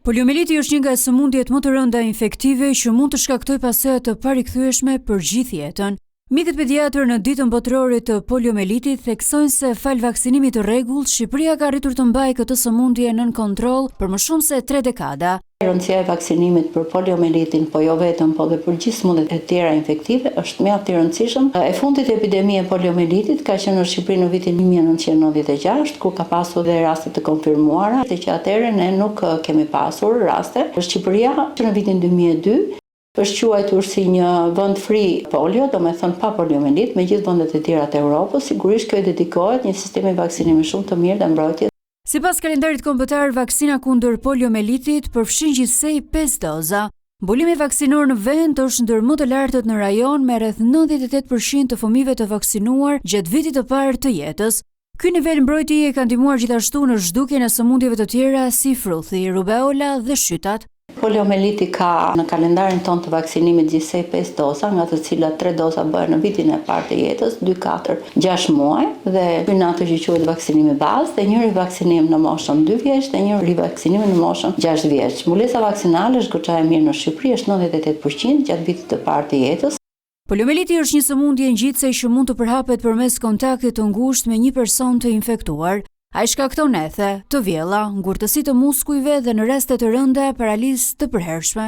Poliomieliti është një nga sëmundjet më të rënda infektive që mund të shkaktojë pasojë të parikthyer për gjithë jetën. Mjekët pediatër në ditën botërore të poliomielitit theksojnë se fal vaksinimit të rregullt, Shqipëria ka arritur të mbajë këtë sëmundje nën kontroll për më shumë se 3 dekada. Rëndësia e vaksinimit për poliomielitin, po jo vetëm, po dhe për gjithë sëmundjet e tjera infektive, është mjaft i rëndësishëm. E fundit e epidemie poliomielitit ka qenë në Shqipëri në vitin 1996, ku ka pasur dhe raste të konfirmuara, dhe që atëherë ne nuk kemi pasur raste. Shqipëria që në vitin 2002 është quajtur si një vend free polio, domethënë pa poliomielit, me gjithë vendet e tjera të Europës. Sigurisht kjo i dedikohet një sistemi vaksinimi shumë të mirë dhe mbrojtje. Sipas kalendarit kombëtar, vaksina kundër poliomielitit përfshin gjithsej 5 doza. Mbulimi vaksinor në vend është ndër më të lartët në rajon, me rreth 98% të fëmijëve të vaksinuar gjatë vitit të parë të jetës. Ky nivel mbrojtjeje ka ndihmuar gjithashtu në zhdukjen e sëmundjeve të tjera si fruthi, rubeola dhe shytat. Poliomieliti ka në kalendarin ton të vaksinimit gjithsej 5 doza, nga të cilat 3 doza bëhen në vitin e parë të jetës, 2, 4, 6 muaj, dhe në atë që quhet vaksinimi bazë, dhe një rivaksinim në moshën 2 vjeç dhe një rivaksinim në moshën 6 vjeç. Mbulesa vaksinale është goxha e mirë në Shqipëri, është 98% gjatë vitit të parë të jetës. Poliomieliti është një sëmundje ngjitse që mund të përhapet përmes kontaktit të ngushtë me një person të infektuar. Ai shkakton ethe, të vjella, ngurtësi të muskujve dhe në raste të rënda paralizë të përhershme.